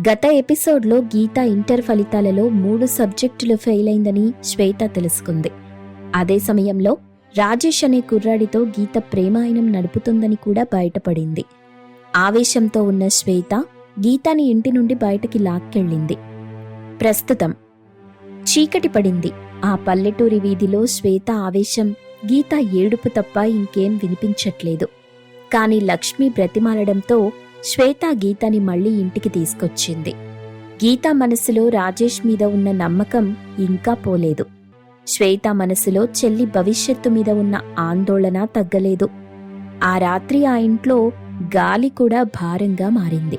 గత ఎపిసోడ్లో గీత ఇంటర్ ఫలితాలలో 3 సబ్జెక్టులు ఫెయిల్ అయిందని శ్వేత తెలుసుకుంది. అదే సమయంలో రాజేష్ అనే కుర్రాడితో గీత ప్రేమాయణం నడుపుతుందని కూడా బయటపడింది. ఆవేశంతో ఉన్న శ్వేత గీతాని ఇంటి నుండి బయటికి లాక్కెళ్ళింది. ప్రస్తుతం చీకటి పడింది. ఆ పల్లెటూరి వీధిలో శ్వేత ఆవేశం, గీత ఏడుపు తప్ప ఇంకేం వినిపించట్లేదు. కాని లక్ష్మి బ్రతిమాలడంతో శ్వేత గీతని మళ్లీ ఇంటికి తీసుకొచ్చింది. గీత మనసులో రాజేష్ మీద ఉన్న నమ్మకం ఇంకా పోలేదు. శ్వేత మనసులో చెల్లి భవిష్యత్తు మీద ఉన్న ఆందోళన తగ్గలేదు. ఆ రాత్రి ఆ ఇంట్లో గాలి కూడా భారంగా మారింది.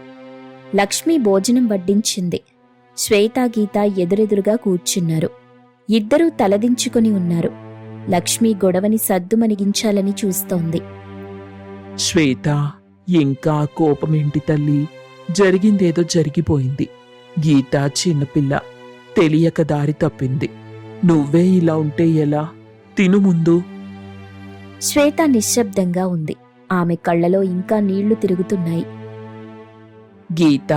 లక్ష్మి భోజనం వడ్డించింది. శ్వేత గీత ఎదురెదురుగా కూర్చున్నారు. ఇద్దరూ తలదించుకుని ఉన్నారు. లక్ష్మి గొడవని సద్దుమణిగించాలని చూస్తోంది. శ్వేత, ఇంకా కోపమేంటి తల్లి? జరిగిందేదో జరిగిపోయింది. గీత చిన్నపిల్ల, తెలియక దారి తప్పింది. నువ్వే ఇలా ఉంటే ఎలా? తిను ముందు. శ్వేత నిశ్శబ్దంగా ఉంది. ఆమె కళ్ళలో ఇంకా నీళ్లు తిరుగుతున్నాయి. గీత,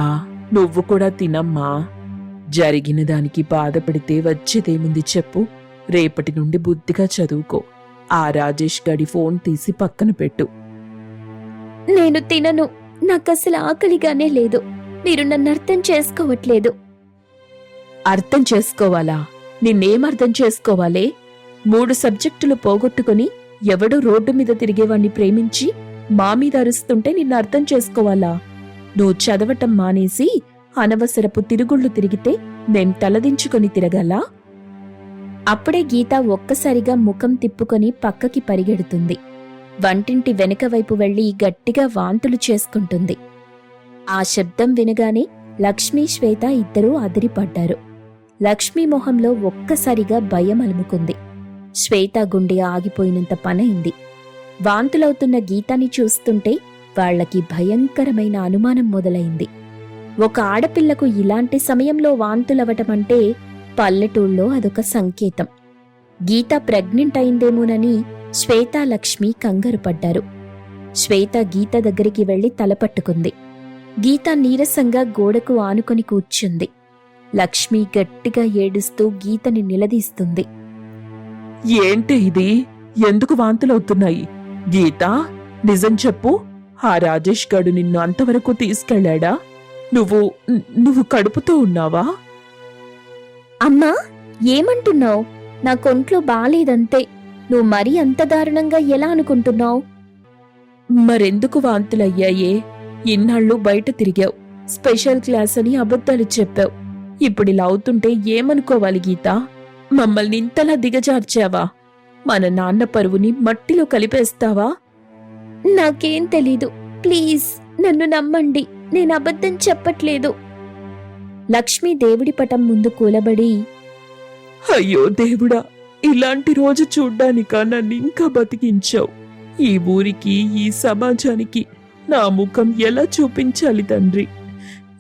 నువ్వు కూడా తినమ్మా. జరిగిన దానికి బాధపడితే వచ్చేదేముంది చెప్పు. రేపటి నుండి బుద్ధిగా చదువుకో. ఆ రాజేష్ గడి ఫోన్ తీసి పక్కన పెట్టు. నేను తినను. నాకసలు ఆకలిగానే లేదు. మీరు నన్ను అర్థం చేసుకోవట్లేదు. అర్థం చేసుకోవాలా? నిన్నేం అర్థం చేసుకోవాలే? 3 సబ్జెక్టులు పోగొట్టుకుని ఎవడో రోడ్డు మీద తిరిగేవాణ్ణి ప్రేమించి మా మీద అరుస్తుంటే నిన్ను అర్థం చేసుకోవాలా? నువ్వు చదవటం మానేసి అనవసరపు తిరుగుళ్ళు తిరిగితే నేను తలదించుకొని తిరగాలా? అప్పుడే గీత ఒక్కసారిగా ముఖం తిప్పుకొని పక్కకి పరిగెడుతుంది. వంటింటి వెనుక వైపు వెళ్లి గట్టిగా వాంతులు చేసుకుంటుంది. ఆ శబ్దం వినగానే లక్ష్మీ, శ్వేత ఇద్దరూ అదిరిపడ్డారు. లక్ష్మీ మొహంలో ఒక్కసారిగా భయం అలుముకుంది. శ్వేత గుండె ఆగిపోయినంత పనైంది. వాంతులవుతున్న గీతాని చూస్తుంటే వాళ్లకి భయంకరమైన అనుమానం మొదలైంది. ఒక ఆడపిల్లకు ఇలాంటి సమయంలో వాంతులవటమంటే పల్లెటూళ్ళలో అదొక సంకేతం. గీత ప్రెగ్నెంట్ అయిందేమోనని శ్వేత, లక్ష్మి కంగారు పడ్డారు. శ్వేత గీత దగ్గరికి వెళ్లి తలపట్టుకుంది. గీత నీరసంగా గోడకు ఆనుకొని కూర్చుంది. లక్ష్మి గట్టిగా ఏడుస్తూ గీతని నిలదీస్తుంది. ఏంటి ఇది? ఎందుకు వాంతులవుతున్నాయి? గీత, నిజం చెప్పు. ఆ రాజేష్ గడు నిన్ను అంతవరకు తీసుకెళ్లాడా? నువ్వు కడుపుతో ఉన్నావా? అమ్మా, ఏమంటున్నావు? నా కొంట్లో బాలేదంతే. నువ్వు మరీ అంత దారుణంగా ఎలా అనుకుంటున్నావు? మరెందుకు వాంతులయ్యాయే? ఇన్నాళ్ళు బయట తిరిగావు, స్పెషల్ క్లాస్ అని అబద్ధాలు చెప్పావు. ఇప్పుడిలా అవుతుంటే ఏమనుకోవాలి గీత? మమ్మల్ని ఇంతలా దిగజార్చావా? మన నాన్న పరువుని మట్టిలో కలిపేస్తావా? నాకేం తెలీదు. ప్లీజ్ నన్ను నమ్మండి. నేను అబద్ధం చెప్పట్లేదు. లక్ష్మి దేవుడి పటం ముందు కూలబడి, అయ్యో దేవుడా, ఇలాంటి రోజు చూడ్డానికా నన్ను ఇంకా బతికించావు? ఈ ఊరికి, ఈ సమాజానికి నా ముఖం ఎలా చూపించాలి తండ్రి?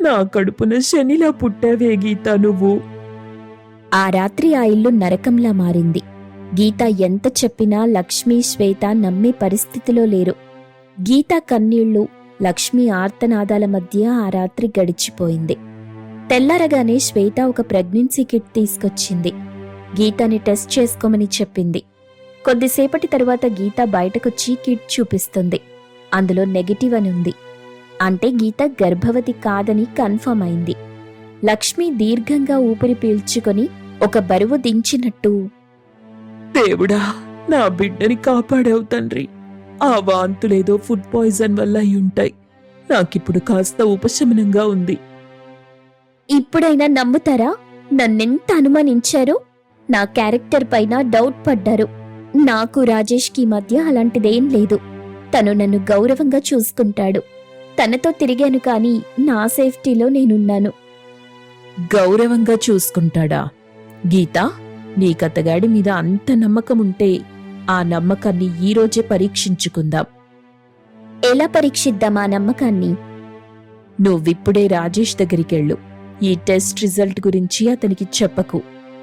నా కడుపున శనిలా పుట్టావే గీత నువ్వు. ఆ రాత్రి ఆ ఇల్లు నరకంలా మారింది. గీత ఎంత చెప్పినా లక్ష్మీ, శ్వేత నమ్మే పరిస్థితిలో లేరు. గీత కన్నీళ్లు, లక్ష్మి ఆర్తనాదాల మధ్య ఆ రాత్రి గడిచిపోయింది. తెల్లారగానే శ్వేత ఒక ప్రెగ్నెన్సీ కిట్ తీసుకొచ్చింది. గీతని టెస్ట్ చేసుకోమని చెప్పింది. కొద్దిసేపటి తరువాత గీత బయటకొచ్చి కిట్ చూపిస్తుంది. అందులో నెగటివ్ అని ఉంది. అంటే గీత గర్భవతి కాదని కన్ఫర్మ్ అయింది. లక్ష్మి దీర్ఘంగా ఊపిరి పీల్చుకొని ఒక బరువు దించినట్టు, దేవుడా, నా బిడ్డని కాపాడావు తండ్రి. ఆ వాంతులేదో ఫుడ్ పాయిజన్ వల్ల అయి ఉంటాయి. నాకిప్పుడు కాస్త ఉపశమనంగా ఉంది. ఇప్పుడైనా నమ్ముతారా? నన్నెంత అనుమానించారు. నా క్యారెక్టర్ పైన డౌట్ పడ్డారు. నాకు రాజేష్కి మధ్య అలాంటిదేం లేదు. తను నన్ను గౌరవంగా చూసుకుంటాడు. తనతో తిరిగాను కానీ నా సేఫ్టీలో నేనున్నాను. గౌరవంగా చూసుకుంటాడా? గీత, నీకతగాడి మీద అంత నమ్మకముంటే ఆ నమ్మకాన్ని ఈరోజే పరీక్షించుకుందాం. ఎలా పరీక్షిద్దాం ఆ నమ్మకాన్ని? నువ్విప్పుడే రాజేష్ దగ్గరికెళ్ళు. ఈ టెస్ట్ రిజల్ట్ గురించి అతనికి చెప్పకు.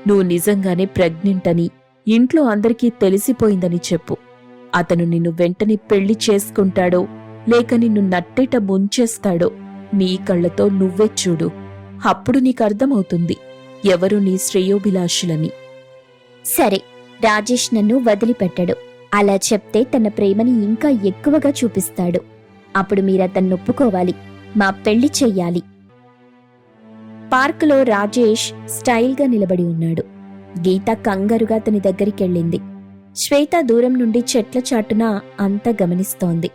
నువ్వు నిజంగానే ప్రెగ్నెంట్ అని ఇంట్లో అందరికీ తెలిసిపోయిందని చెప్పు. అతను నిన్ను వెంటనే పెళ్లి చేసుకుంటాడో లేక నిన్ను నట్టేట ముంచేస్తాడో నీ కళ్లతో నువ్వే చూడు. అప్పుడు నీకు అర్థమవుతుంది ఎవరు నీ శ్రేయోభిలాషులని. సరే, రాజేష్ నన్ను వదిలిపెట్టడు. అలా చెప్తే తన ప్రేమని ఇంకా ఎక్కువగా చూపిస్తాడు. అప్పుడు మీరతన్ని ఒప్పుకోవాలి. మా పెళ్లి చెయ్యాలి. పార్కులో రాజేష్ స్టైల్గా నిలబడి ఉన్నాడు. గీత కంగారుగా అతని దగ్గరికెళ్ళింది. శ్వేత దూరం నుండి చెట్ల చాటున అంతా గమనిస్తోంది.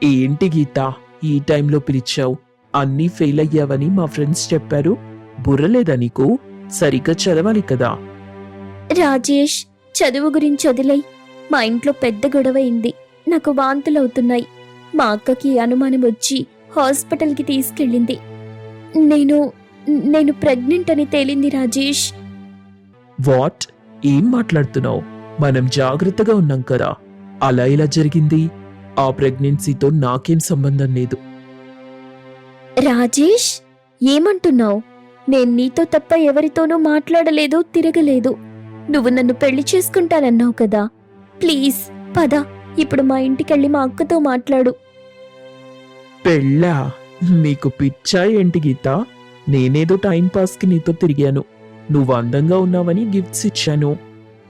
ఏంటి గీత, ఈ టైంలో పిలిచావు? అన్నీ ఫెయిల్ అయ్యావని మా ఫ్రెండ్స్ చెప్పారు. బుర్రలేదా నీకు? సరిగ్గా చదవాలి కదా. రాజేష్, చదువు గురించి వదిలేయ్. మా ఇంట్లో పెద్ద గొడవ అయింది. నాకు వాంతులవుతున్నాయి. మా అక్కకి అనుమానం వచ్చి హాస్పిటల్కి తీసుకెళ్ళింది. నేను ప్రెగ్నెంట్ అని తేలింది రాజేష్. వాట్? ఏం మాట్లాడుతున్నావు? మనం జాగ్రత్తగా ఉన్నాం కదా. అలా ఇలా జరిగింది? ఆ ప్రెగ్నెన్సీతో నాకేం సంబంధం లేదు. రాజేష్, ఏమంటున్నావు? నేను నీతో తప్ప ఎవరితోనూ మాట్లాడలేదు, తిరగలేదు. నువ్వు నన్ను పెళ్లి చేసుకుంటానన్నావు కదా. ప్లీజ్ పద, ఇప్పుడు మా ఇంటికెళ్ళి మా అక్కతో మాట్లాడు. పెళ్ళా? నీకు పిచ్చా ఏంటి గీత? నేనేదో టైంపాస్కి నీతో తిరిగాను. నువ్వు అందంగా ఉన్నావని గిఫ్ట్స్ ఇచ్చాను.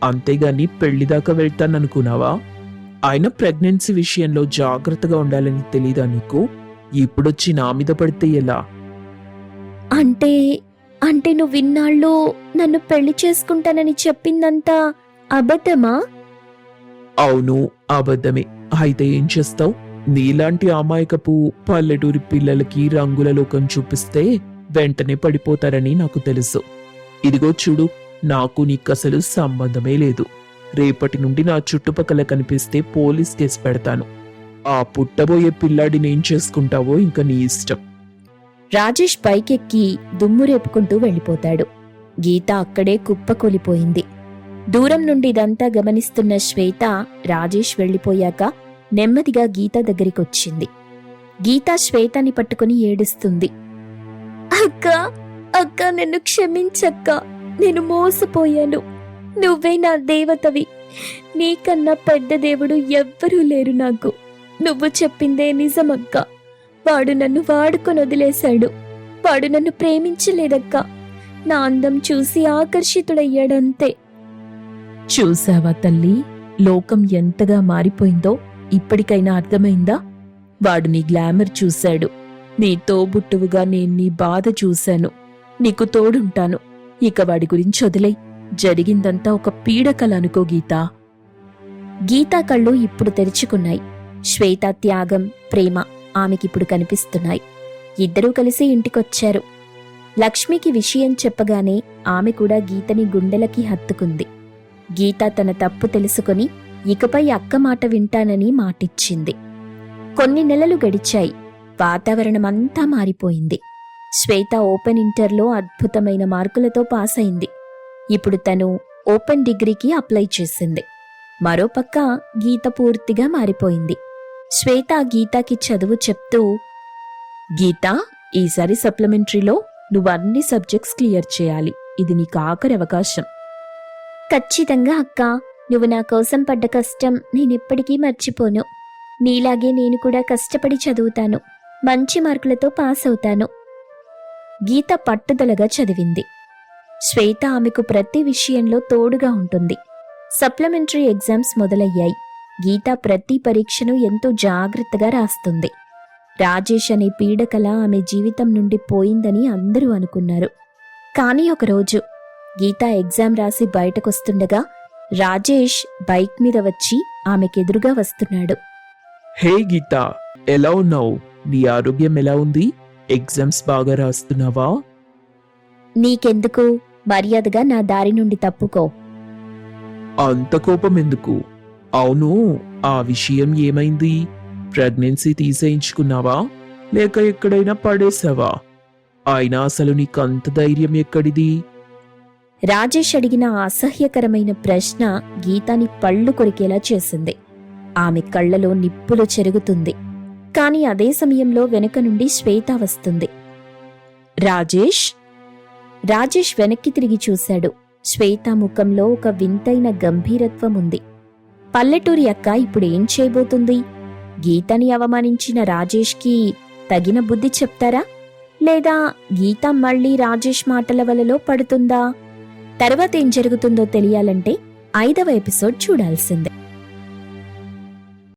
అంతేగాని పెళ్లిదాకా వెళ్తాననుకున్నావా? ఆయన ప్రెగ్నెన్సీ విషయంలో జాగ్రత్తగా ఉండాలని తెలీదా నీకు? ఇప్పుడొచ్చి నా మీద పడితే ఎలా? అంటే నువ్వు ఇన్నాళ్ళు నన్ను పెళ్లి చేసుకుంటానని చెప్పిందంతా అబద్ధమా? అవును, అబద్ధమే. అయితే ఏం చేస్తావు? నీలాంటి అమాయకపు పల్లెటూరి పిల్లలకి రంగుల లోకం చూపిస్తే వెంటనే పడిపోతారని నాకు తెలుసు. ఇదిగో చూడు, నాకు నీకసలు సంబంధమే లేదు. రేపటి నుండి నా చుట్టుపక్కల కనిపిస్తే పోలీస్ కేసు పెడతాను. ఆ పుట్టబోయే పిల్లాడిని ఏం చేసుకుంటావో ఇంకా నీ ఇష్టం. రాజేష్ పైకెక్కి దుమ్ము రేపుకుంటూ వెళ్ళిపోతాడు. గీత అక్కడే కుప్పకొలిపోయింది. దూరం నుండి ఇదంతా గమనిస్తున్న శ్వేత రాజేష్ వెళ్ళిపోయాక నెమ్మదిగా గీత దగ్గరికొచ్చింది. గీత శ్వేతని పట్టుకుని ఏడుస్తుంది. అక్క, నన్ను క్షమించక్క. నేను మోసపోయాను. నువ్వే నా దేవతవి. నీకన్నా పెద్ద దేవుడు ఎవ్వరూ లేరు నాకు. నువ్వు చెప్పిందే నిజమక్క. వాడు నన్ను వాడుకొని వదిలేశాడు. వాడు నన్ను ప్రేమించలేదక్కా. నా అందం చూసి ఆకర్షితుడయ్యాడంతే. చూసావా తల్లి, లోకం ఎంతగా మారిపోయిందో ఇప్పటికైనా అర్థమైందా? వాడు నీ గ్లామర్ చూశాడు. నీ తోబుట్టువుగా నేను నీ బాధ చూశాను. నీకు తోడుంటాను. ఇక వాడి గురించి వదిలే. జరిగిందంతా ఒక పీడకల అనుకో గీతా. గీతా కళ్ళు ఇప్పుడు తెరుచుకున్నాయి. శ్వేత త్యాగం, ప్రేమ ఆమెకిప్పుడు కనిపిస్తున్నాయి. ఇద్దరూ కలిసి ఇంటికొచ్చారు. లక్ష్మికి విషయం చెప్పగానే ఆమె కూడా గీతని గుండెలకి హత్తుకుంది. గీత తన తప్పు తెలుసుకొని ఇకపై అక్క మాట వింటానని మాటిచ్చింది. కొన్ని నెలలు గడిచాయి. వాతావరణమంతా మారిపోయింది. శ్వేత ఓపెన్ ఇంటర్లో అద్భుతమైన మార్కులతో పాస్ అయింది. ఇప్పుడు తను ఓపెన్ డిగ్రీకి అప్లై చేసింది. మరోపక్క గీత పూర్తిగా మారిపోయింది. శ్వేత గీతాకి చదువు చెప్తూ, గీతా, ఈసారి సప్లిమెంటరీలో నువ్వు అన్ని సబ్జెక్ట్స్ క్లియర్ చేయాలి. ఇది నీకు ఆఖరి అవకాశం. ఖచ్చితంగా అక్క. నువ్వు నా కోసం పడ్డ కష్టం నేనెప్పటికీ మర్చిపోను. నీలాగే నేను కూడా కష్టపడి చదువుతాను. మంచి మార్కులతో పాస్ అవుతాను. గీత పట్టుదలగా చదివింది. శ్వేత ఆమెకు ప్రతి విషయంలో తోడుగా ఉంటుంది. సప్లిమెంటరీ ఎగ్జామ్స్ మొదలయ్యాయి. గీత ప్రతి పరీక్షను ఎంతో జాగ్రత్తగా రాస్తుంది. రాజేష్ అనే పీడకల ఆమె జీవితం నుండి పోయిందని అందరూ అనుకున్నారు. కానీ ఒకరోజు గీత ఎగ్జామ్ రాసి బయటకొస్తుండగా రాజేష్ బైక్ మీద వచ్చి ఆమెకెదురుగా వస్తున్నాడు. హే గీతా, ఎలా ఉన్నావు? నీ ఆరోగ్యం ఎలా ఉంది? ఎగ్జామ్స్ బాగా రాస్తున్నావా? నీకెందుకు? మర్యాదగా నా దారి నుండి తప్పుకో. అంత కోపం ఎందుకు? అవును, ఆ విషయం ఏమైంది? ప్రెగ్నెన్సీ తీసేయించుకున్నావా లేక ఎక్కడైనా పడేసావా? అయినా అసలు నీకంత ధైర్యం ఎక్కడిది? రాజేష్ అడిగిన అసహ్యకరమైన ప్రశ్న గీతాని పళ్ళు కొరికేలా చేసింది. ఆమె కళ్లలో నిప్పులు చెరుగుతుంది. కాని అదే సమయంలో వెనుక నుండి శ్వేత వస్తుంది. రాజేష్ వెనక్కి తిరిగి చూశాడు. శ్వేత ముఖంలో ఒక వింతైన గంభీరత్వం ఉంది. పల్లెటూరి అక్క ఇప్పుడు ఏం చేయబోతుంది? గీతని అవమానించిన రాజేష్కి తగిన బుద్ధి చెప్తారా లేదా గీత మళ్ళీ రాజేష్ మాటల వలలో పడుతుందా? తర్వాత ఏం జరుగుతుందో తెలియాలంటే 5వ ఎపిసోడ్ చూడాల్సిందే.